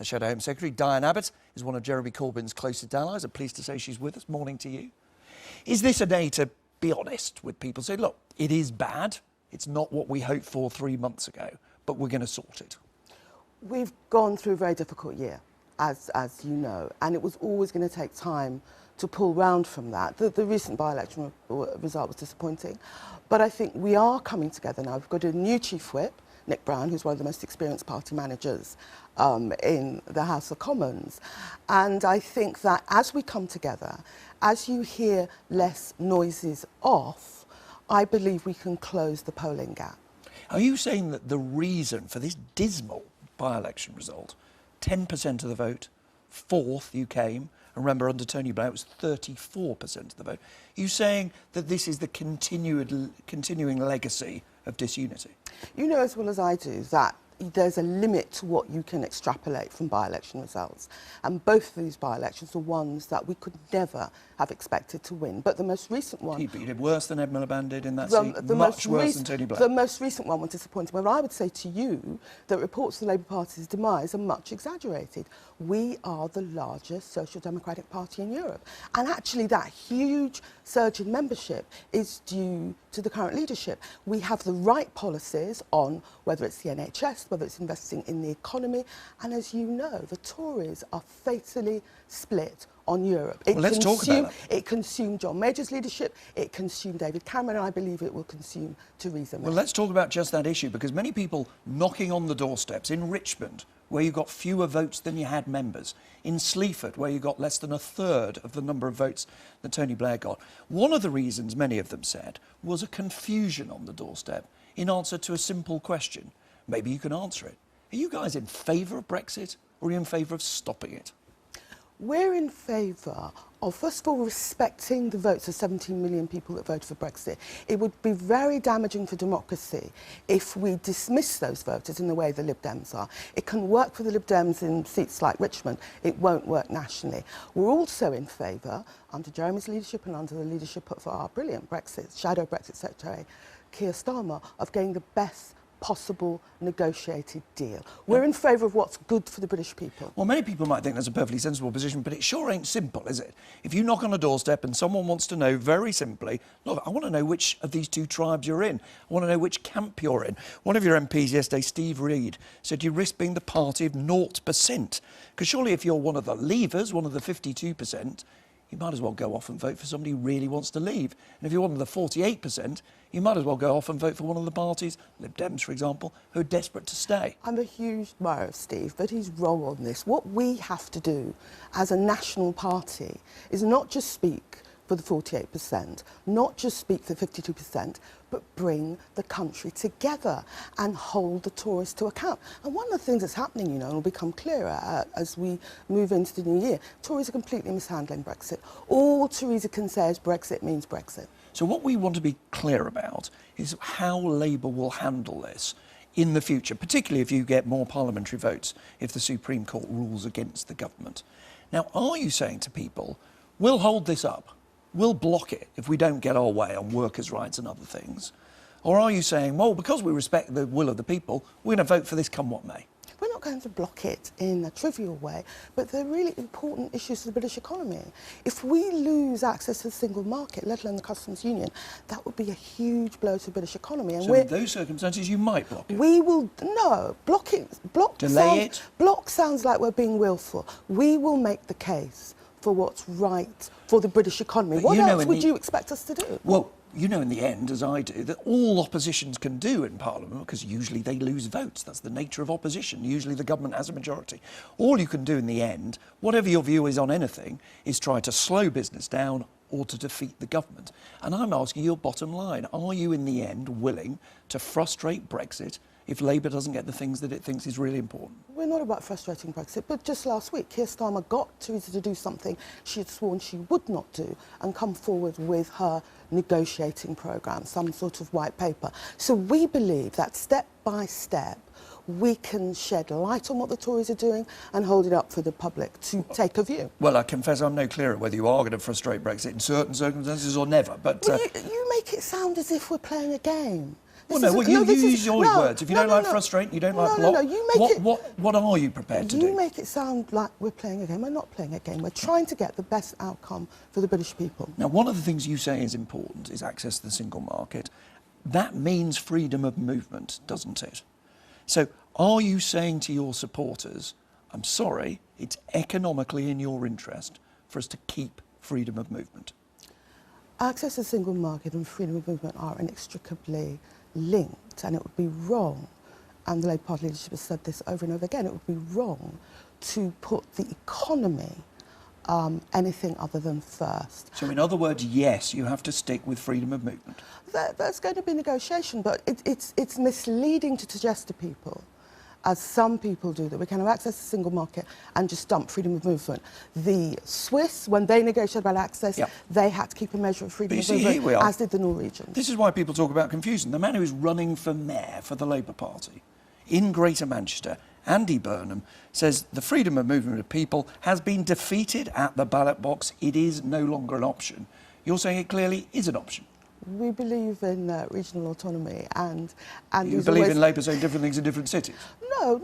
the Shadow Home Secretary. Diane Abbott is one of Jeremy Corbyn's closest allies. I'm pleased to say she's with us. Morning to you. Is this a day to be honest with people? Say, look, it is bad. It's not what we hoped for 3 months ago, but we're going to sort it. We've gone through a very difficult year, as you know, and it was always going to take time to pull round from that. The recent by-election result was disappointing, but I think we are coming together now. We've got a new Chief Whip, Nick Brown, who's one of the most experienced party managers in the House of Commons. And I think that as we come together, as you hear less noises off, I believe we can close the polling gap. Are you saying that the reason for this dismal by-election result, 10% of the vote, fourth you came, and remember under Tony Blair it was 34% of the vote, are you saying that this is the continuing legacy of disunity? You know as well as I do that there's a limit to what you can extrapolate from by-election results. And both of these by-elections are ones that we could never have expected to win. But the most recent one... He did worse than Ed Miliband did in that seat, much worse than Tony Blair. The most recent one was disappointing. But I would say to you that reports of the Labour Party's demise are much exaggerated. We are the largest social democratic party in Europe. And actually that huge surge in membership is due to the current leadership. We have the right policies on whether it's the NHS, whether it's investing in the economy. And as you know, the Tories are fatally split on Europe. Let's talk about that. It consumed John Major's leadership, it consumed David Cameron, and I believe it will consume Theresa May. Well, let's talk about just that issue, because many people knocking on the doorsteps in Richmond, where you got fewer votes than you had members, in Sleaford, where you got less than a third of the number of votes that Tony Blair got. One of the reasons, many of them said, was a confusion on the doorstep in answer to a simple question. Maybe you can answer it. Are you guys in favour of Brexit, or are you in favour of stopping it? We're in favour of, first of all, respecting the votes of 17 million people that voted for Brexit. It would be very damaging for democracy if we dismiss those voters in the way the Lib Dems are. It can work for the Lib Dems in seats like Richmond. It won't work nationally. We're also in favour, under Jeremy's leadership and under the leadership of our brilliant Shadow Brexit Secretary, Keir Starmer, of getting the best possible negotiated deal. We're in favour of what's good for the British people. Well, many people might think that's a perfectly sensible position, but it sure ain't simple, is it? If you knock on a doorstep and someone wants to know very simply, look, I want to know which of these two tribes you're in. I want to know which camp you're in. One of your MPs yesterday, Steve Reed, said you risk being the party of 0%. Because surely if you're one of the leavers, one of the 52%, you might as well go off and vote for somebody who really wants to leave. And if you're one of the 48%, you might as well go off and vote for one of the parties, Lib Dems, for example, who are desperate to stay. I'm a huge admirer of Steve, but he's wrong on this. What we have to do as a national party is not just speak for the 48%, not just speak for the 52%, but bring the country together and hold the Tories to account. And one of the things that's happening, you know, and will become clearer as we move into the new year, Tories are completely mishandling Brexit. All Theresa can say is Brexit means Brexit. So what we want to be clear about is how Labour will handle this in the future, particularly if you get more parliamentary votes, if the Supreme Court rules against the government. Now, are you saying to people, we'll hold this up, we'll block it if we don't get our way on workers' rights and other things? Or are you saying, well, because we respect the will of the people, we're going to vote for this come what may? We're not going to block it in a trivial way, but they're really important issues to the British economy. If we lose access to the single market, let alone the customs union, that would be a huge blow to the British economy. And so in those circumstances, you might block it? We will, no, block it. Block sounds like we're being willful. We will make the case for what's right for the British economy. What else would you expect us to do? Well, you know in the end, as I do, that all oppositions can do in Parliament, because usually they lose votes. That's the nature of opposition. Usually the government has a majority. All you can do in the end, whatever your view is on anything, is try to slow business down or to defeat the government. And I'm asking your bottom line. Are you in the end willing to frustrate Brexit if Labour doesn't get the things that it thinks is really important? We're not about frustrating Brexit, but just last week, Keir Starmer got Theresa to do something she had sworn she would not do and come forward with her negotiating programme, some sort of white paper. So we believe that step by step, we can shed light on what the Tories are doing and hold it up for the public to take a view. Well, I confess I'm no clearer whether you are going to frustrate Brexit in certain circumstances or never, but... Well, you make it sound as if we're playing a game. Well, no, well, you use your words. If you don't like frustrating, you don't like block. No, you make what are you prepared to do? You make it sound like we're playing a game. We're not playing a game. We're trying to get the best outcome for the British people. Now, one of the things you say is important is access to the single market. That means freedom of movement, doesn't it? So are you saying to your supporters, I'm sorry, it's economically in your interest for us to keep freedom of movement? Access to the single market and freedom of movement are inextricably linked, and it would be wrong, and the Labour Party leadership has said this over and over again, it would be wrong to put the economy anything other than first. So in other words, yes, you have to stick with freedom of movement. There's going to be negotiation, but it's misleading to suggest to people, as some people do, that we can have access to the single market and just dump freedom of movement. The Swiss, when they negotiated about access, they had to keep a measure of freedom of movement, as did the Norwegians. This is why people talk about confusion. The man who is running for mayor for the Labour Party in Greater Manchester, Andy Burnham, says the freedom of movement of people has been defeated at the ballot box. It is no longer an option. You're saying it clearly is an option. We believe in regional autonomy, and you believe in Labour saying different things in different cities? No.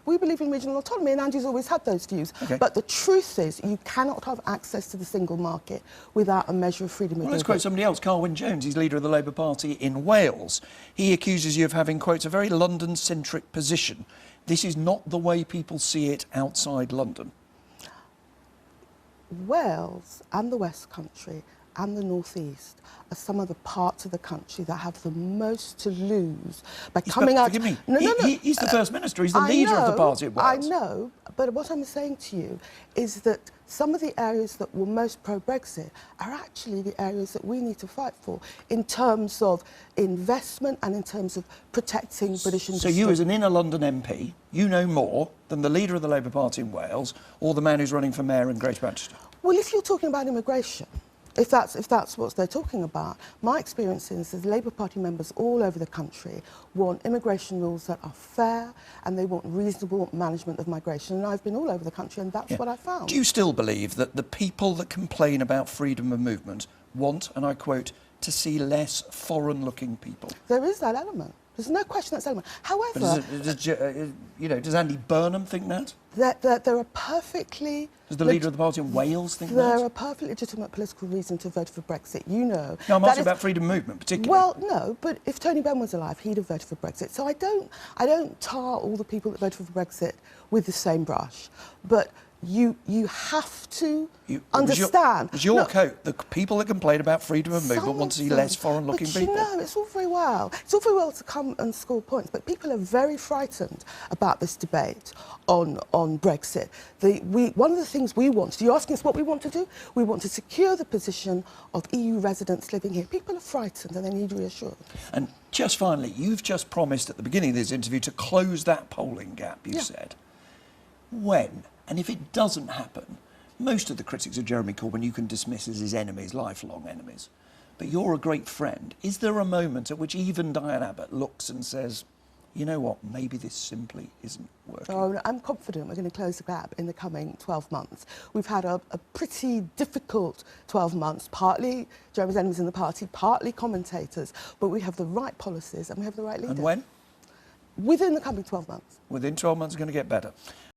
We believe in regional autonomy, and Andy's always had those views. Okay. But the truth is, you cannot have access to the single market without a measure of freedom of movement. Let's quote somebody else. Carwyn Jones, he's leader of the Labour Party in Wales. He accuses you of having, quotes, a very London-centric position. This is not the way people see it outside London. Wales and the West Country and the North East are some of the parts of the country that have the most to lose by coming out... Forgive me. He's the First Minister. He's the leader of the party at Wales. I know, but what I'm saying to you is that some of the areas that were most pro-Brexit are actually the areas that we need to fight for in terms of investment and in terms of protecting British industry. So you, as an inner London MP, you know more than the leader of the Labour Party in Wales or the man who's running for mayor in Greater Manchester? Well, if you're talking about immigration, if that's what they're talking about, my experience is that Labour Party members all over the country want immigration rules that are fair, and they want reasonable management of migration. And I've been all over the country, and that's what I found. Do you still believe that the people that complain about freedom of movement want, and I quote, to see less foreign-looking people? There is that element. There's no question that's element. However... does Andy Burnham think that? There are perfectly... Does the leader of the party in Wales think that? There are perfectly legitimate political reasons to vote for Brexit, you know. No, I'm asking about freedom of movement, particularly. Well, no, but if Tony Benn was alive, he'd have voted for Brexit. So I don't tar all the people that voted for Brexit with the same brush. But you have to understand... Was your coat, the people that complain about freedom of movement want to see less foreign-looking people? But you know, it's all very well. It's all very well to come and score points, but people are very frightened about this debate on Brexit. One of the things we want to do, you're asking us what we want to do? We want to secure the position of EU residents living here. People are frightened and they need reassurance. And just finally, you've just promised at the beginning of this interview to close that polling gap, you said. When? And if it doesn't happen, most of the critics of Jeremy Corbyn you can dismiss as his enemies, lifelong enemies. But you're a great friend. Is there a moment at which even Diane Abbott looks and says, you know what, maybe this simply isn't working? Oh, I'm confident we're going to close the gap in the coming 12 months. We've had a pretty difficult 12 months, partly Jeremy's enemies in the party, partly commentators, but we have the right policies and we have the right leader. And when? Within the coming 12 months. Within 12 months, it's going to get better.